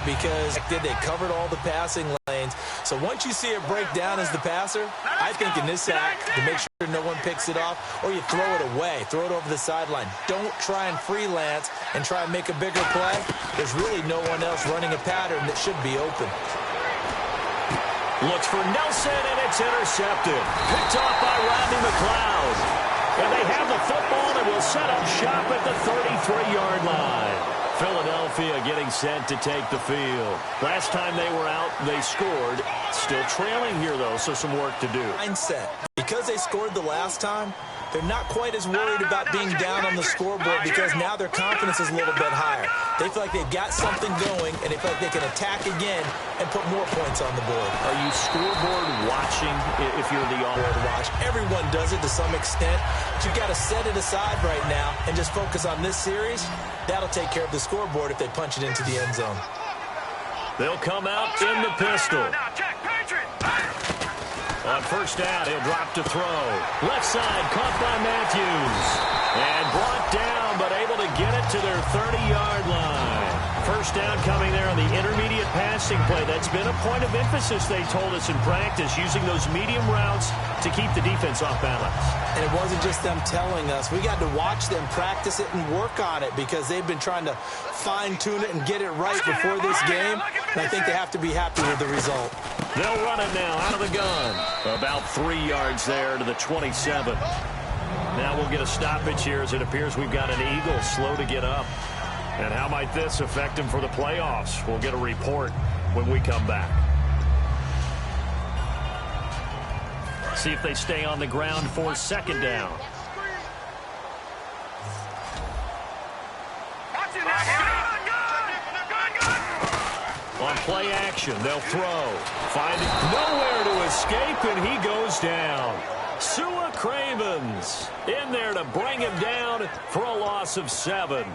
because they covered all the passing lanes. So once you see it break down as the passer, I think in this act, to make sure no one picks it off, or you throw it away, throw it over the sideline. Don't try and freelance and try and make a bigger play. There's really no one else running a pattern that should be open. Looks for Nelson, and it's intercepted. Picked off by Rodney McLeod. And they have the football and will set up shop at the 33-yard line. Philadelphia getting set to take the field. Last time they were out, they scored. Still trailing here, though, so some work to do. Mindset. Because they scored the last time, they're not quite as worried about being down on the scoreboard because now their confidence is a little bit higher. They feel like they've got something going, and they feel like they can attack again and put more points on the board. Are you scoreboard watching if you're the on-board watch? Everyone does it to some extent, but you've got to set it aside right now and just focus on this series. That'll take care of the scoreboard if they punch it into the end zone. They'll come out in the pistol. On first down, he'll drop to throw. Left side, caught by Matthews. And brought down, but able to get it to their 30-yard line. First down coming there on the intermediate passing play. That's been a point of emphasis, they told us in practice, using those medium routes to keep the defense off balance. And it wasn't just them telling us. We got to watch them practice it and work on it because they've been trying to fine-tune it and get it right before this game. And I think they have to be happy with the result. They'll run it now out of the gun. About 3 yards there to the 27. Now we'll get a stoppage here as it appears we've got an Eagle slow to get up. And how might this affect him for the playoffs? We'll get a report when we come back. See if they stay on the ground for second down. On play action, they'll throw. Find nowhere to escape, and he goes down. Sua Cravens in there to bring him down for a loss of 7.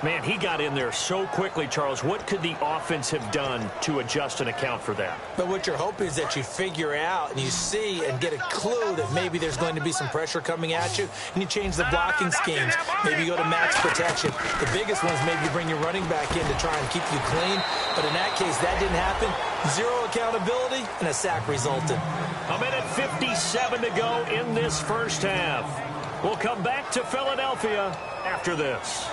Man, he got in there so quickly, Charles. What could the offense have done to adjust and account for that? But what you're hoping is that you figure out and you see and get a clue that maybe there's going to be some pressure coming at you, and you change the blocking schemes. Maybe you go to max protection. The biggest one is maybe you bring your running back in to try and keep you clean. But in that case, that didn't happen. Zero accountability, and a sack resulted. A minute 57 to go in this first half. We'll come back to Philadelphia after this.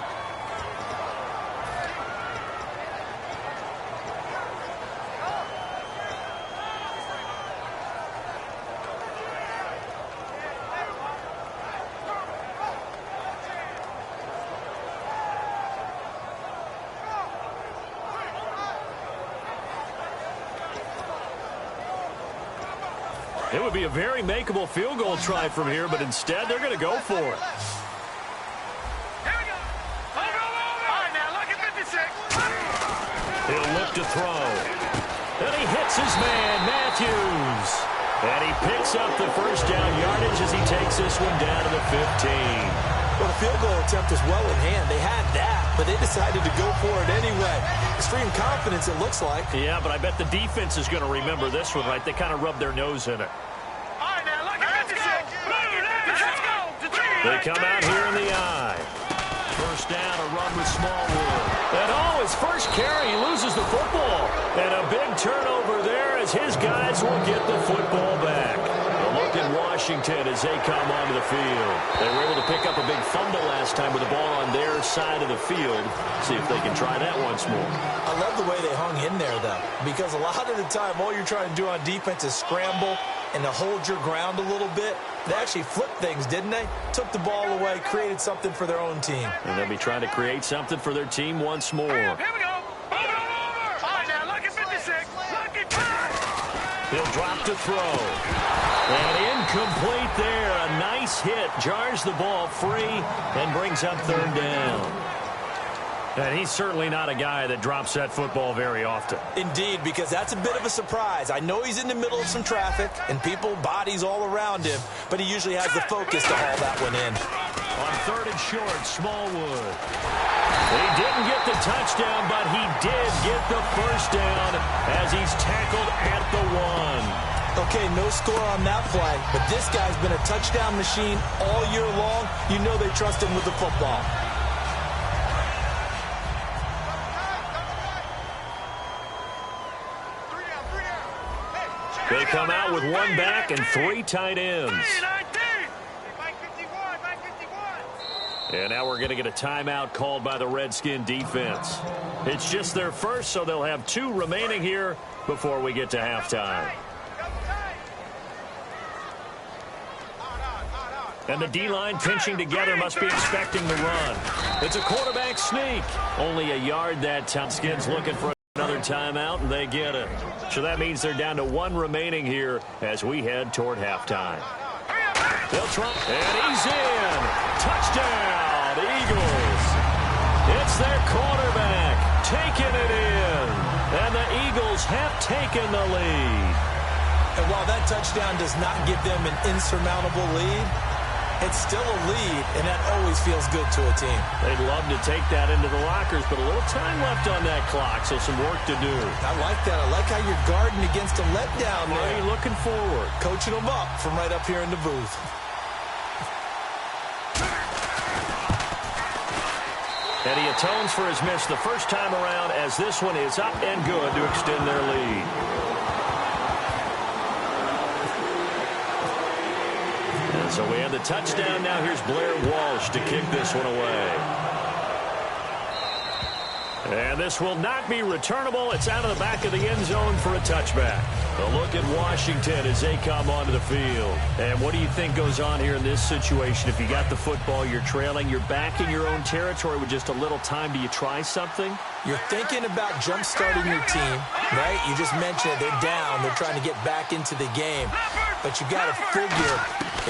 It would be a very makeable field goal try from here, but instead they're going to go for it. He'll look to throw. And he hits his man, Matthews. And he picks up the first down yardage as he takes this one down to the 15. Well, the field goal attempt was well in hand. They had that, but they decided to go for it anyway. Extreme confidence, it looks like. Yeah, but I bet the defense is going to remember this one, right? They kind of rubbed their nose in it. They come out here in the eye. First down, a run with Smallwood. And his first carry, he loses the football. And a big turnover there as his guys will get the football back. A look in Washington as they come onto the field. They were able to pick up a big fumble last time with the ball on their side of the field. See if they can try that once more. I love the way they hung in there, though, because a lot of the time all you're trying to do on defense is scramble and to hold your ground a little bit. They actually flipped things, didn't they? Took the ball away, created something for their own team. And they'll be trying to create something for their team once more. Here we go. He'll drop to throw. And incomplete there. A nice hit. Jars the ball free and brings up third down. And he's certainly not a guy that drops that football very often. Indeed, because that's a bit of a surprise. I know he's in the middle of some traffic and people, bodies all around him, but he usually has the focus to haul that one in. On third and short, Smallwood. He didn't get the touchdown, but he did get the first down as he's tackled at the 1. Okay, no score on that play, but this guy's been a touchdown machine all year long. You know they trust him with the football. They come out with one back and three tight ends. And now we're going to get a timeout called by the Redskin defense. It's just their first, so they'll have two remaining here before we get to halftime. And the D-line pinching together must be expecting the run. It's a quarterback sneak. Only a yard that time. Skins looking for another timeout, and they get it. So that means they're down to one remaining here as we head toward halftime. They'll try, and he's in. Touchdown, Eagles. It's their quarterback taking it in. And the Eagles have taken the lead. And while that touchdown does not give them an insurmountable lead, it's still a lead, and that always feels good to a team. They'd love to take that into the lockers, but a little time left on that clock, so some work to do. I like that. I like how you're guarding against a letdown there. Are you looking forward? Coaching them up from right up here in the booth. And he atones for his miss the first time around as this one is up and good to extend their lead. And so we have the touchdown. Now here's Blair Walsh to kick this one away. And this will not be returnable. It's out of the back of the end zone for a touchback. A look at Washington as they come onto the field. And what do you think goes on here in this situation? If you got the football, you're trailing, you're back in your own territory with just a little time. Do you try something? You're thinking about jump-starting your team, right? You just mentioned it. They're down. They're trying to get back into the game. But you got to figure,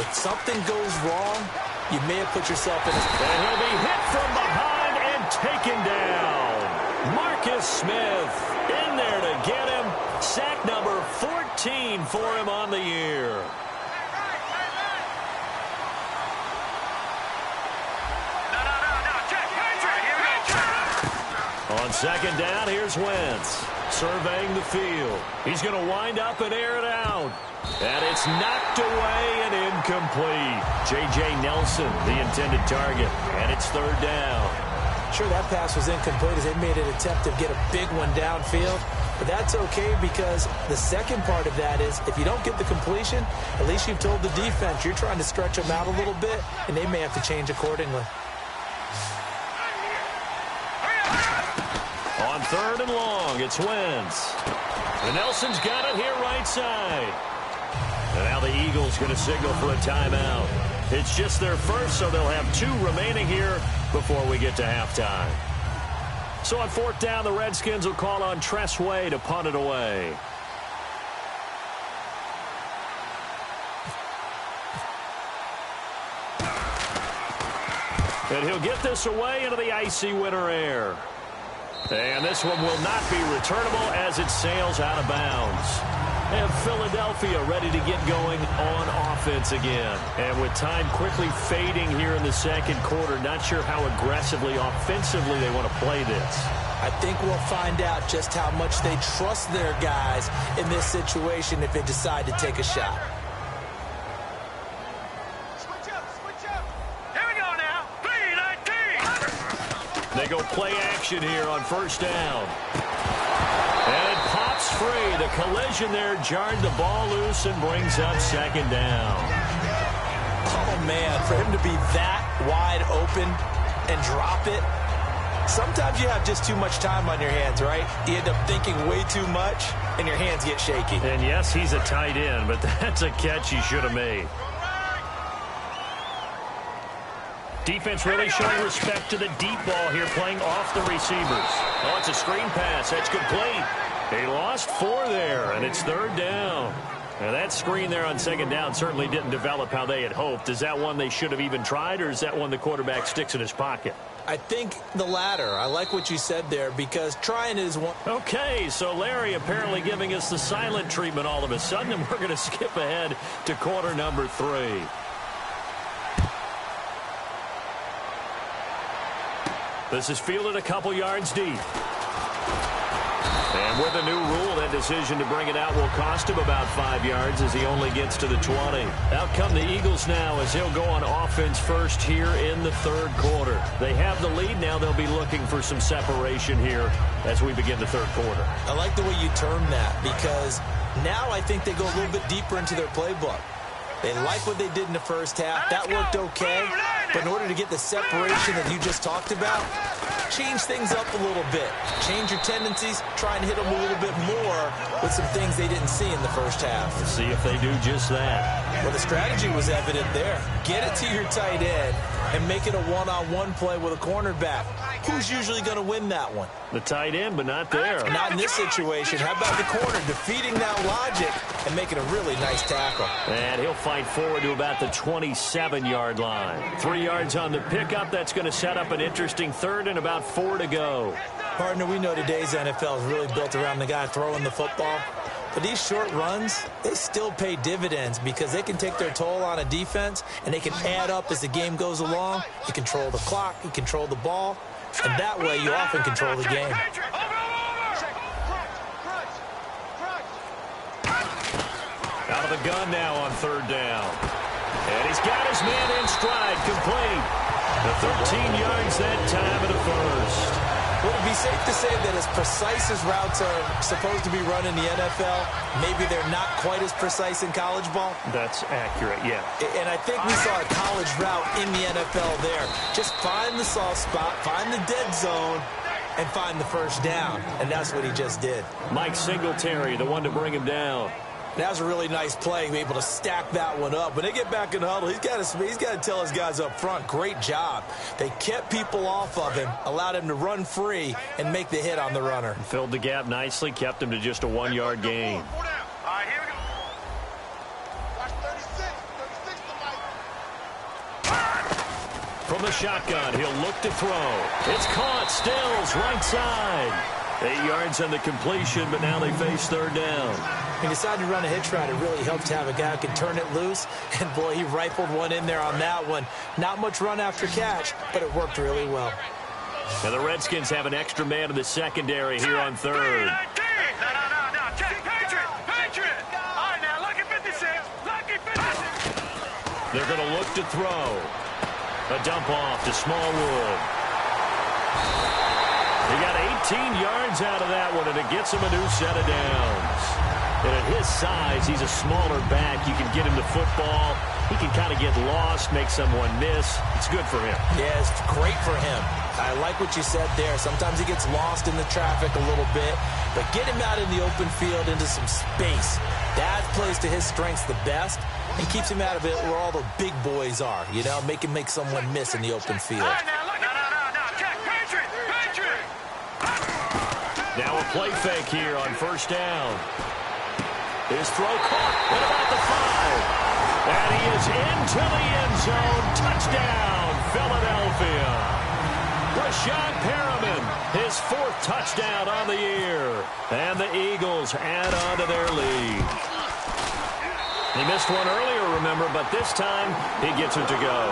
if something goes wrong, you may have put yourself in a... And he'll be hit from behind and taken down. Marcus Smith in there to get him. Sack number 14 for him on the year. On second down, here's Wentz surveying the field. He's going to wind up and air it out. And it's knocked away and incomplete. J.J. Nelson, the intended target. And it's third down. Sure, that pass was incomplete as they made an attempt to get a big one downfield. But that's okay because the second part of that is if you don't get the completion, at least you've told the defense you're trying to stretch them out a little bit, and they may have to change accordingly. On third and long, it's Wentz. And Nelson's got it here right side. And now the Eagles going to signal for a timeout. It's just their first, so they'll have two remaining here before we get to halftime. So on fourth down, the Redskins will call on Tress Way to punt it away. And he'll get this away into the icy winter air. And this one will not be returnable as it sails out of bounds. And Philadelphia ready to get going on offense again. And with time quickly fading here in the second quarter, not sure how aggressively, offensively they want to play this. I think we'll find out just how much they trust their guys in this situation if they decide to take a shot. Switch up. Here we go now. 3-19. They go play action here on first down. And it pops free. The collision there jarred the ball loose and brings up second down. Oh, man, for him to be that wide open and drop it, sometimes you have just too much time on your hands, right? You end up thinking way too much, and your hands get shaky. And, yes, he's a tight end, but that's a catch he should have made. Defense really showing respect to the deep ball here, playing off the receivers. Oh, it's a screen pass. That's complete. They lost 4 there, and it's third down. Now, that screen there on second down certainly didn't develop how they had hoped. Is that one they should have even tried, or is that one the quarterback sticks in his pocket? I think the latter. I like what you said there because trying is one. Okay, so Larry apparently giving us the silent treatment all of a sudden, and we're going to skip ahead to quarter number 3. This is fielded a couple yards deep. And with a new rule that that decision to bring it out will cost him about 5 yards as he only gets to the 20. Out come the Eagles now as he'll go on offense first here in the third quarter. They have the lead. Now they'll be looking for some separation here as we begin the third quarter. I like the way you term that because now I think they go a little bit deeper into their playbook. They like what they did in the first half. That worked okay. But in order to get the separation that you just talked about, change things up a little bit. Change your tendencies. Try and hit them a little bit more with some things they didn't see in the first half. Let's see if they do just that. Well, the strategy was evident there. Get it to your tight end and make it a one-on-one play with a cornerback. Who's usually going to win that one? The tight end, but not there. Not in this situation. How about the corner defeating that logic and making a really nice tackle? And he'll fight forward to about the 27-yard line. 3 yards on the pickup. That's going to set up an interesting third and about 4 to go. Partner, we know today's NFL is really built around the guy throwing the football. But these short runs, they still pay dividends because they can take their toll on a defense and they can add up as the game goes along. You control the clock, you control the ball, and that way you often control the game. Out of the gun now on third down. And he's got his man in stride, complete. The 13 yards that time of the first. Would it be safe to say that as precise as routes are supposed to be run in the NFL, maybe they're not quite as precise in college ball? That's accurate, yeah. And I think we saw a college route in the NFL there. Just find the soft spot, find the dead zone, and find the first down. And that's what he just did. Mike Singletary, the one to bring him down. That was a really nice play, able to stack that one up. When they get back in the huddle, he's got to tell his guys up front, great job. They kept people off of him, allowed him to run free, and make the hit on the runner. Filled the gap nicely, kept him to just a 1-yard gain. From the shotgun, he'll look to throw. It's caught, Stills, right side. 8 yards on the completion, but now they face third down. He decided to run a hitch route. It really helps to have a guy who can turn it loose. And, boy, he rifled one in there on that one. Not much run after catch, but it worked really well. Now the Redskins have an extra man in the secondary here on third. No. Patriot. All right, now, lucky 56. Lucky 56. They're going to look to throw. A dump off to Smallwood. He got 18 yards out of that one, and it gets him a new set of downs. And at his size, he's a smaller back. You can get him the football. He can kind of get lost, make someone miss. It's good for him. Yeah, it's great for him. I like what you said there. Sometimes he gets lost in the traffic a little bit, but get him out in the open field into some space. That plays to his strengths the best and keeps him out of it where all the big boys are, you know, make someone miss in the open field. Now a play fake here on first down. His throw caught at about the 5. And he is into the end zone. Touchdown, Philadelphia. Rashad Perriman, his 4th touchdown on the year. And the Eagles add on to their lead. He missed one earlier, remember, but this time he gets it to go.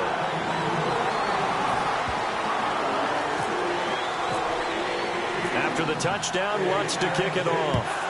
After the touchdown, wants to kick it off.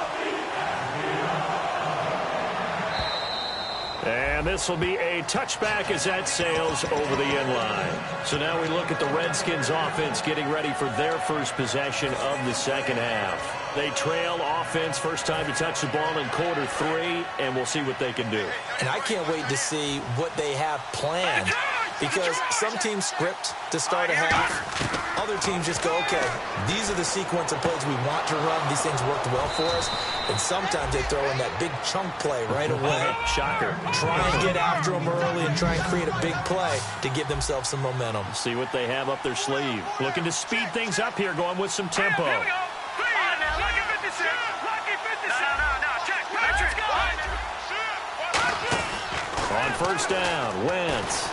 And this will be a touchback as that sails over the end line. So now we look at the Redskins offense getting ready for their first possession of the second half. They trail offense, first time to touch the ball in quarter 3, and we'll see what they can do. And I can't wait to see what they have planned because some teams script to start a half. Other teams just go, okay, these are the sequence of plays we want to run. These things worked well for us. And sometimes they throw in that big chunk play right away. Shocker. Try and get after them early and try and create a big play to give themselves some momentum. See what they have up their sleeve. Looking to speed things up here, going with some tempo. Here we go. Lucky 56. Lucky 56. No. Check. Patriot. On first down, Wentz.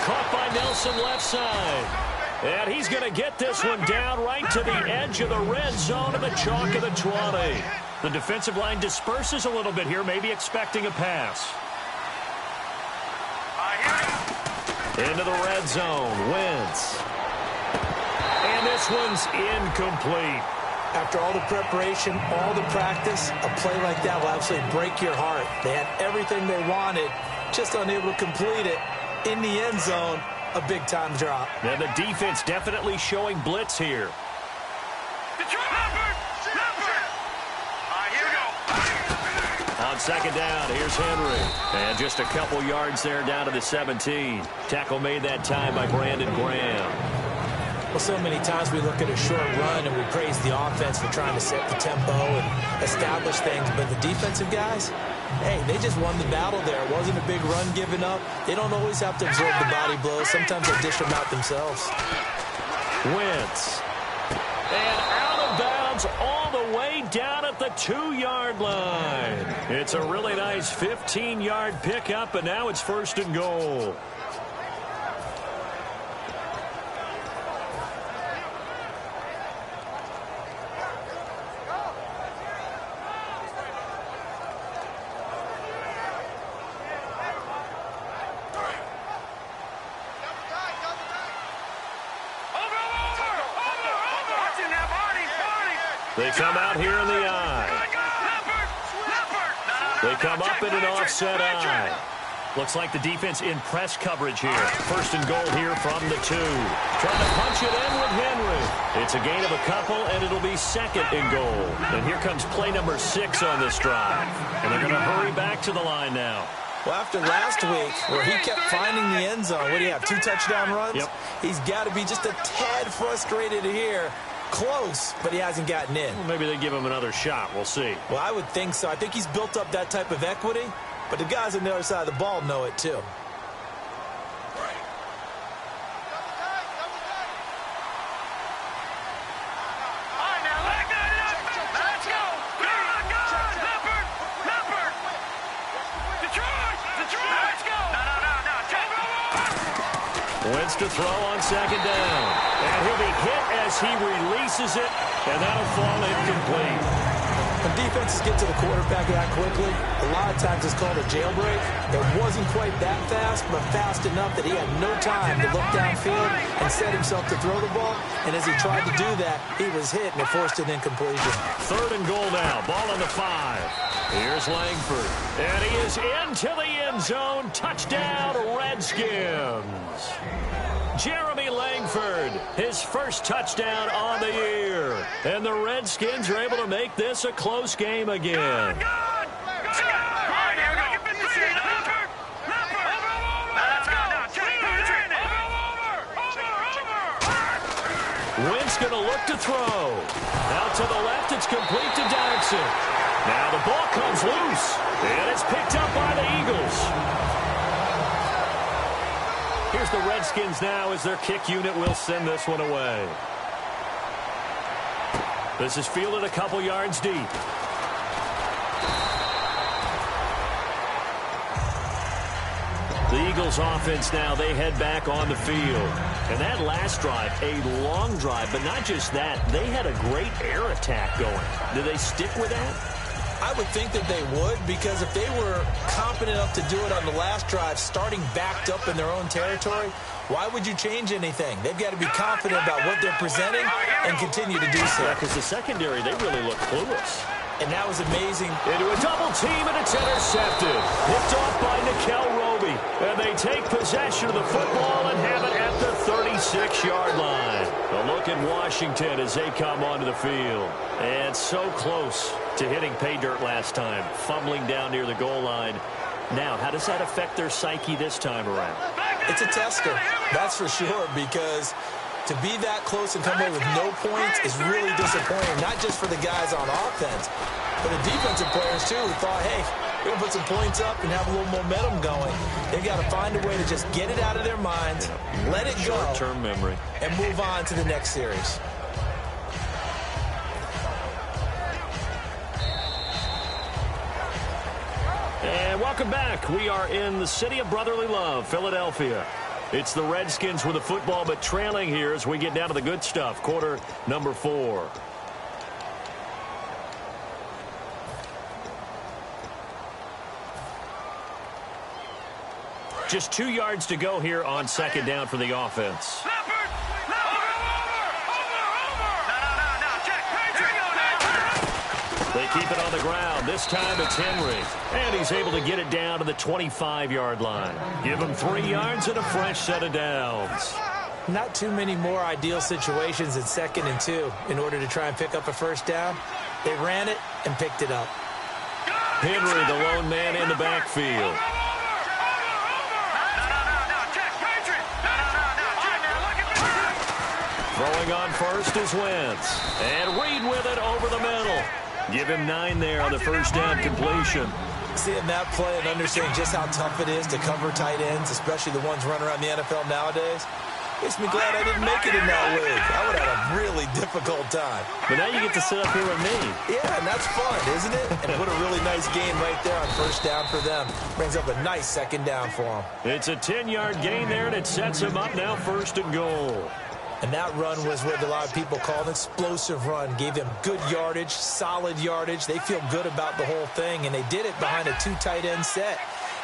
Caught by Nelson left side. And he's going to get this one down right to the edge of the red zone of the chalk of the 20. The defensive line disperses a little bit here, maybe expecting a pass. Into the red zone, Wentz. And this one's incomplete. After all the preparation, all the practice, a play like that will absolutely break your heart. They had everything they wanted, just unable to complete it. In the end zone, a big-time drop. Now the defense definitely showing blitz here. On second down, here's Henry. And just a couple yards there down to the 17. Tackle made that time by Brandon Graham. Well, so many times we look at a short run and we praise the offense for trying to set the tempo and establish things. But the defensive guys, hey, they just won the battle there. It wasn't a big run given up. They don't always have to absorb the body blows. Sometimes they dish them out themselves. Wentz. And out of bounds all the way down at the 2-yard line. It's a really nice 15-yard pickup, and now it's 1st and goal. They come out here in the eye. They come up in an offset eye. Looks like the defense in press coverage here. 1st and goal here from the 2. Trying to punch it in with Henry. It's a gain of a couple, and it'll be 2nd and goal. And here comes play number 6 on this drive. And they're going to hurry back to the line now. Well, after last week, where he kept finding the end zone, what do you have, 2 touchdown runs? Yep. He's got to be just a tad frustrated here. Close, but he hasn't gotten in. Well, maybe they give him another shot. We'll see. Well, I would think so. I think he's built up that type of equity, but the guys on the other side of the ball know it too. Wentz to throw on 2nd down. And he'll be hit as he releases it, and that'll fall incomplete. When defenses get to the quarterback that quickly, a lot of times it's called a jailbreak. It wasn't quite that fast, but fast enough that he had no time to look downfield and set himself to throw the ball. And as he tried to do that, he was hit, and it forced an incompletion. 3rd and goal now. Ball on the 5. Here's Langford. And he is into the end zone. Touchdown, Redskins. Jeremy Langford, his first touchdown on the year. And the Redskins are able to make this a close game again. Wentz going to look to throw. Out to the left, it's complete to Jackson. Now the ball comes loose, and it's picked up by the Eagles. Here's the Redskins now as their kick unit will send this one away. This is fielded a couple yards deep. The Eagles offense now, they head back on the field. And that last drive, a long drive, but not just that, they had a great air attack going. Do they stick with that? I would think that they would, because if they were confident enough to do it on the last drive, starting backed up in their own territory, why would you change anything? They've got to be confident about what they're presenting and continue to do so. Yeah, because the secondary, they really look clueless. And that was amazing. Into a double team, and it's intercepted. Picked off by Nikel Roby. And they take possession of the football and have it at the 36-yard line. A look at Washington as they come onto the field. And so close to hitting pay dirt last time. Fumbling down near the goal line. Now, how does that affect their psyche this time around? It's a tester, that's for sure, because to be that close and come away with no points is really disappointing, not just for the guys on offense, but the defensive players, too, who thought, hey, we're going to put some points up and have a little momentum going. They've got to find a way to just get it out of their minds, let it go, short-term memory, and move on to the next series. And welcome back. We are in the city of brotherly love, Philadelphia. It's the Redskins with the football, but trailing here as we get down to the good stuff. Quarter number 4. Just 2 yards to go here on 2nd down for the offense. Leopard! Leopard! Over! Over! Over! No, check. Here we go. keep it on the ground. This time it's Henry. And he's able to get it down to the 25-yard line. Give him 3 yards and a fresh set of downs. Not too many more ideal situations at 2nd and 2 in order to try and pick up a first down. They ran it and picked it up. Henry, the lone man in the backfield. Throwing on first is Wentz. And Reed with it over the middle. Give him 9 there on the first down completion. Seeing that play and understanding just how tough it is to cover tight ends, especially the ones running around the NFL nowadays, makes me glad I didn't make it in that league. I would have had a really difficult time. But now you get to sit up here with me. Yeah, and that's fun, isn't it? And put a really nice game right there on first down for them. Brings up a nice 2nd down for them. It's a 10-yard gain there, and it sets him up now 1st and goal. And that run was what a lot of people call an explosive run. Gave them good yardage, solid yardage. They feel good about the whole thing, and they did it behind a 2 tight end set.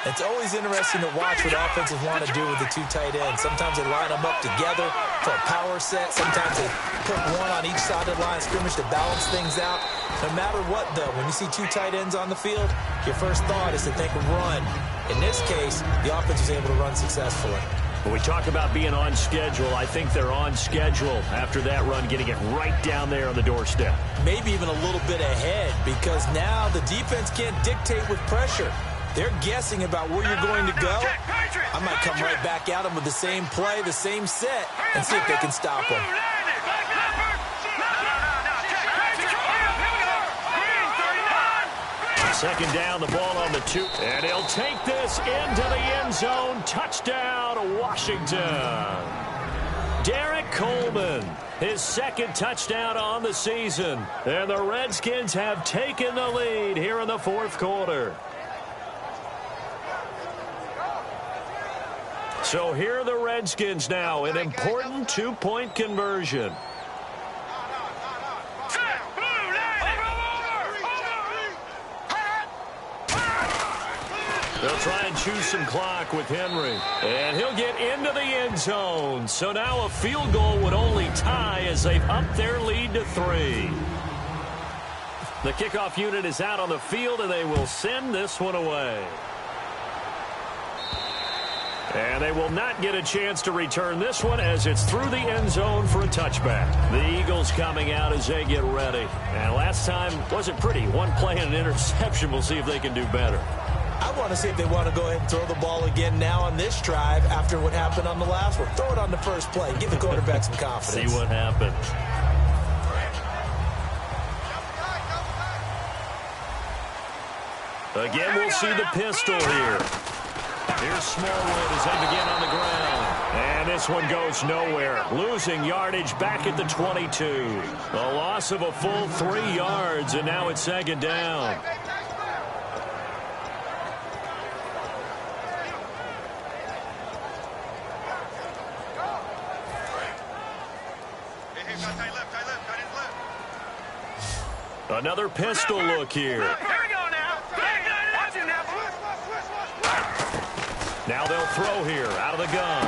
It's always interesting to watch what offenses want to do with the 2 tight ends. Sometimes they line them up together for a power set. Sometimes they put one on each side of the line of scrimmage to balance things out. No matter what, though, when you see 2 tight ends on the field, your first thought is to think run. In this case, the offense was able to run successfully. When we talk about being on schedule, I think they're on schedule after that run, getting it right down there on the doorstep. Maybe even a little bit ahead, because now the defense can't dictate with pressure. They're guessing about where you're going to go. I might come right back at them with the same play, the same set, and see if they can stop them. 2nd down, the ball on the 2. And he'll take this into the end zone. Touchdown, Washington. Derek Coleman, his 2nd touchdown on the season. And the Redskins have taken the lead here in the 4th quarter. So here are the Redskins now, an important 2-point conversion. They'll try and choose some clock with Henry. And he'll get into the end zone. So now a field goal would only tie as they've upped their lead to 3. The kickoff unit is out on the field, and they will send this one away. And they will not get a chance to return this one as it's through the end zone for a touchback. The Eagles coming out as they get ready. And last time wasn't pretty. One play and an interception. We'll see if they can do better. I want to see if they want to go ahead and throw the ball again now on this drive after what happened on the last one. Throw it on the first play. Give the quarterback some confidence. See what happens. Again, we'll see the pistol here. Here's Smallwood as they begin on the ground. And this one goes nowhere. Losing yardage back at the 22. A loss of a full 3 yards, and now it's 2nd down. Another pistol look here. Now they'll throw here out of the gun.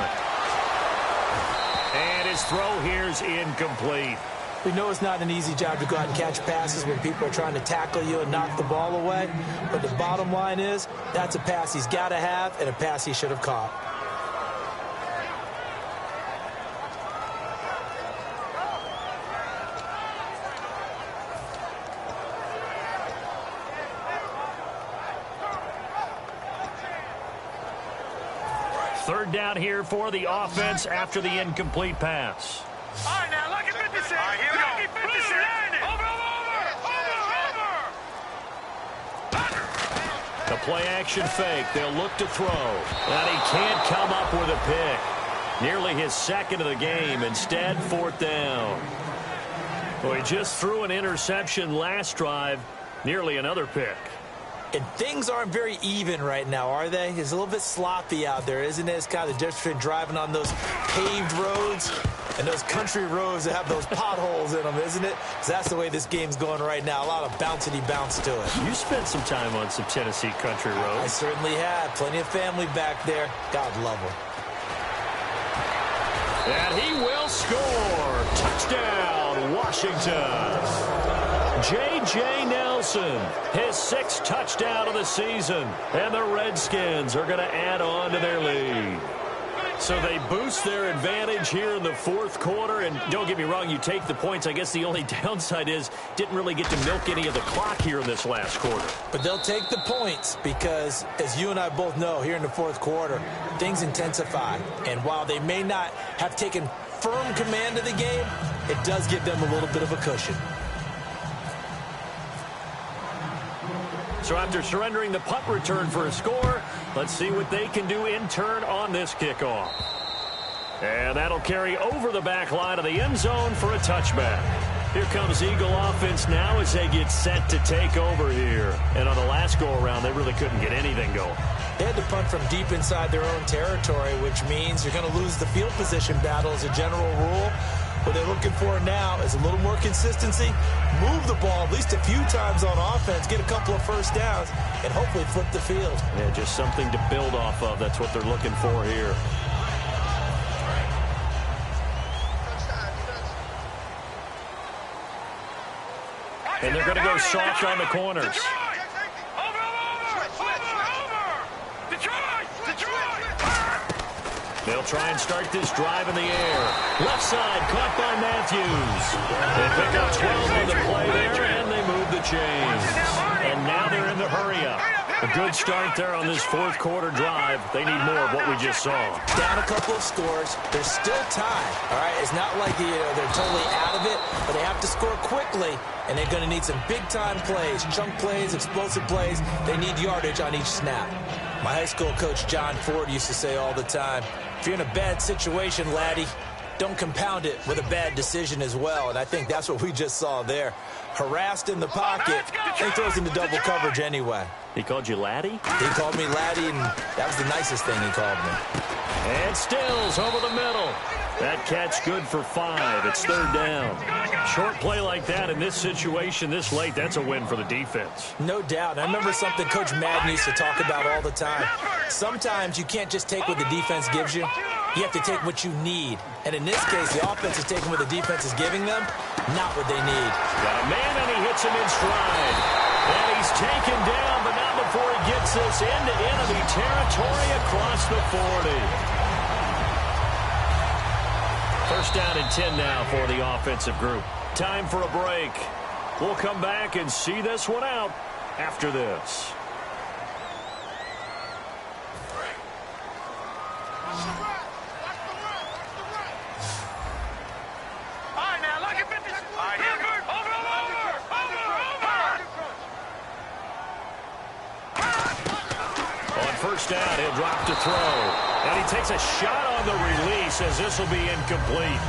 And his throw here's incomplete. We know it's not an easy job to go out and catch passes when people are trying to tackle you and knock the ball away. But the bottom line is, that's a pass he's got to have and a pass he should have caught. Third down here for the offense after the incomplete pass. All right, now look at 56. All right, here we go. 56. Over. The play action fake. They'll look to throw. And he can't come up with a pick. Nearly his 2nd of the game. Instead, 4th down. Well, he just threw an interception last drive. Nearly another pick. And things aren't very even right now, are they? It's a little bit sloppy out there, isn't it? It's kind of the difference between driving on those paved roads and those country roads that have those potholes in them, isn't it? Because that's the way this game's going right now. A lot of bouncy bounce to it. You spent some time on some Tennessee country roads. I certainly have. Plenty of family back there. God love them. And he will score. Touchdown, Washington. J.J. now Wilson, his 6th touchdown of the season. And the Redskins are going to add on to their lead. So they boost their advantage here in the 4th quarter. And don't get me wrong, you take the points. I guess the only downside is didn't really get to milk any of the clock here in this last quarter. But they'll take the points because, as you and I both know, here in the 4th quarter, things intensify. And while they may not have taken firm command of the game, it does give them a little bit of a cushion. So after surrendering the punt return for a score, let's see what they can do in turn on this kickoff. And that'll carry over the back line of the end zone for a touchback. Here comes Eagle offense now as they get set to take over here. And on the last go-around, they really couldn't get anything going. They had to punt from deep inside their own territory, which means you're going to lose the field position battle as a general rule. What they're looking for now is a little more consistency, move the ball at least a few times on offense, get a couple of first downs, and hopefully flip the field. Yeah, just something to build off of. That's what they're looking for here. And they're going to go soft on the corners. They'll try and start this drive in the air. Left side, caught by Matthews. They pick up 12 on the play there, and they move the chains. And now they're in the hurry-up. A good start there on this 4th quarter drive. They need more of what we just saw. Down a couple of scores. They're still tied, all right? It's not like they're totally out of it, but they have to score quickly, and they're going to need some big-time plays, chunk plays, explosive plays. They need yardage on each snap. My high school coach, John Ford, used to say all the time, if you're in a bad situation, laddie, don't compound it with a bad decision as well. And I think that's what we just saw there. Harassed in the pocket, and throws into double coverage anyway. He called you laddie? He called me laddie, and that was the nicest thing he called me. And Stills over the middle. That catch good for 5. It's 3rd down. Short play like that in this situation this late, that's a win for the defense. No doubt. I remember something Coach Madden used to talk about all the time. Sometimes you can't just take what the defense gives you. You have to take what you need. And in this case, the offense is taking what the defense is giving them, not what they need. Got a man, and he hits him in stride. And he's taken down, but not before he gets this into enemy territory across the 40. First down and 10 now for the offensive group. Time for a break. We'll come back and see this one out after this. First down, he'll drop to throw. And he takes a shot on the release as this will be incomplete.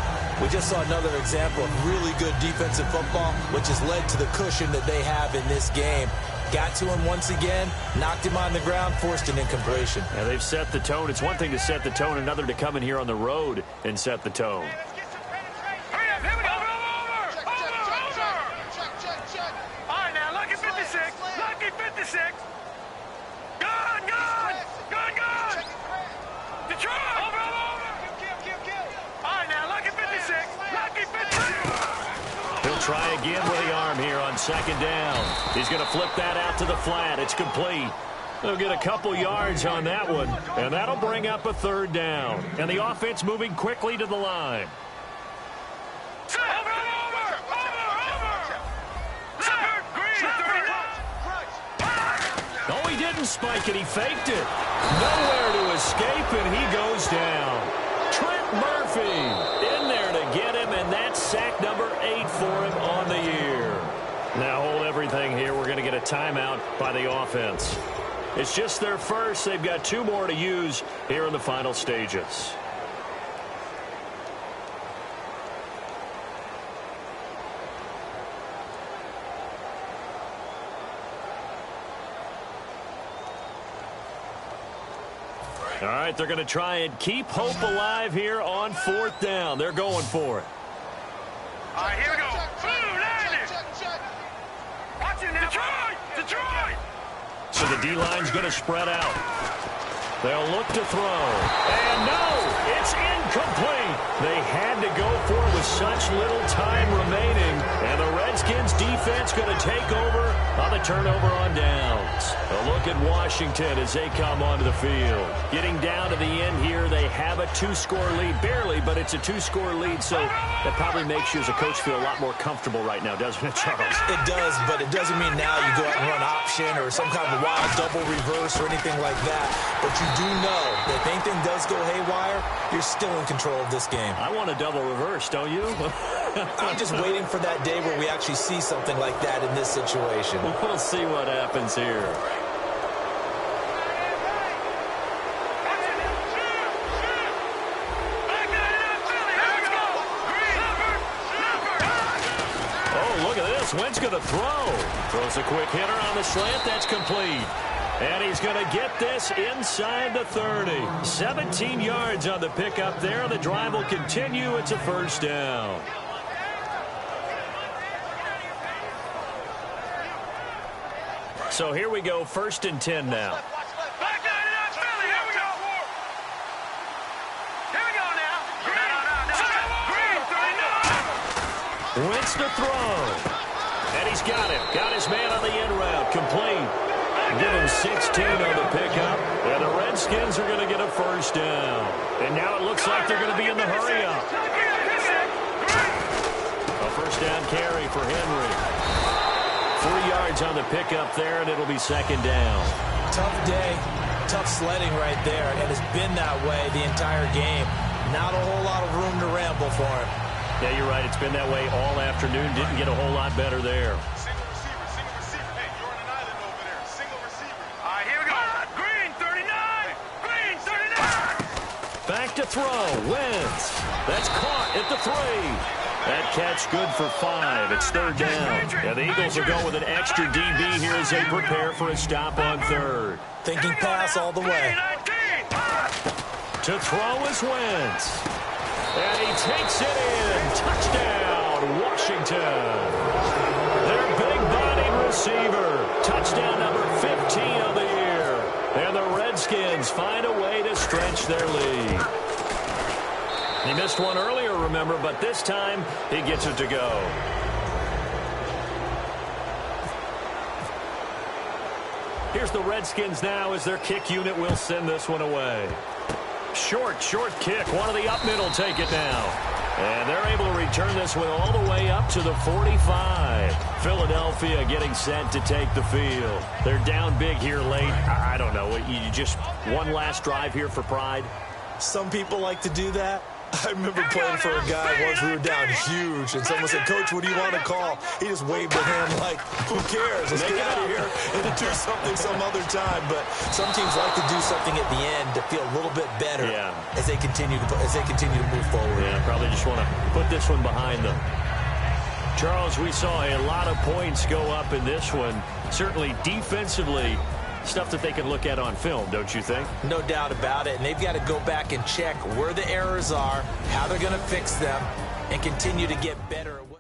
We just saw another example of really good defensive football, which has led to the cushion that they have in this game. Got to him once again, knocked him on the ground, forced an incompletion. Yeah, they've set the tone. It's one thing to set the tone, another to come in here on the road and set the tone. Try again with the arm here on 2nd down. He's going to flip that out to the flat. It's complete. They'll get a couple yards on that one, and that'll bring up a 3rd down. And the offense moving quickly to the line. Oh, he didn't spike it. He faked it. Nowhere to escape, and he goes down. Trent Murphy in there to get him, and that's sack number 8 for him on the year. Now hold everything here. We're going to get a timeout by the offense. It's just their first. They've got 2 more to use here in the final stages. All right, they're going to try and keep hope alive here on 4th down. They're going for it. All right, here we go. Watch it now. Detroit! So the D-line's going to spread out. They'll look to throw. And no, it's incomplete. They had to go for it with such little time remaining. And the Redskins defense going to take over on the turnover on downs. A look at Washington as they come onto the field. Getting down to the end here, they have a 2-score lead. Barely, but it's a 2-score lead. So that probably makes you as a coach feel a lot more comfortable right now, doesn't it, Charles? It does, but it doesn't mean now you go out and run option or some kind of wild double reverse or anything like that. But you do know that if anything does go haywire, you're still in control of this game. I want a double reverse, don't you? I'm just waiting for that day where we actually see something like that in this situation. We'll see what happens here. Oh, look at this. Wentz going to throw. Throws a quick hitter on the slant. That's complete. And he's going to get this inside the 30. 17 yards on the pickup there. The drive will continue. It's a first down. So here we go, 1st and 10 now. Wentz to throw. And he's got it. Got his man on the end route. Complete. Give him 16 on the pickup. And the Redskins are going to get a first down. And now it looks like they're going to be in the hurry-up. A first down carry for Henry. 3 yards on the pickup there, and it'll be 2nd down. Tough day. Tough sledding right there. And it's been that way the entire game. Not a whole lot of room to ramble for him. Yeah, you're right. It's been that way all afternoon. Didn't get a whole lot better there. Single receiver. Hey, you're on an island over there. Single receiver. All right, here we go. Green, 39. Green, 39. Back to throw. Wentz. That's caught at the 3. That catch good for 5. It's 3rd down. And the Eagles will go with an extra DB here as they prepare for a stop on 3rd. Thinking pass all the way. To throw is Wentz. And he takes it in. Touchdown, Washington. Their big-bodied receiver. Touchdown number 15 of the year. And the Redskins find a way to stretch their lead. He missed one earlier, remember, but this time he gets it to go. Here's the Redskins now as their kick unit will send this one away. Short kick. One of the up middle take it now. And they're able to return this one all the way up to the 45. Philadelphia getting set to take the field. They're down big here late. I don't know. You just one last drive here for pride? Some people like to do that. I remember playing for a guy once we were down huge, and someone said, "Coach, what do you want to call?" He just waved a hand like, who cares? Let's get out of here and do something some other time. But some teams like to do something at the end to feel a little bit better as they continue to move forward. Yeah, probably just want to put this one behind them. Charles, we saw a lot of points go up in this one. Certainly defensively, stuff that they can look at on film, don't you think? No doubt about it. And they've got to go back and check where the errors are, how they're going to fix them, and continue to get better at what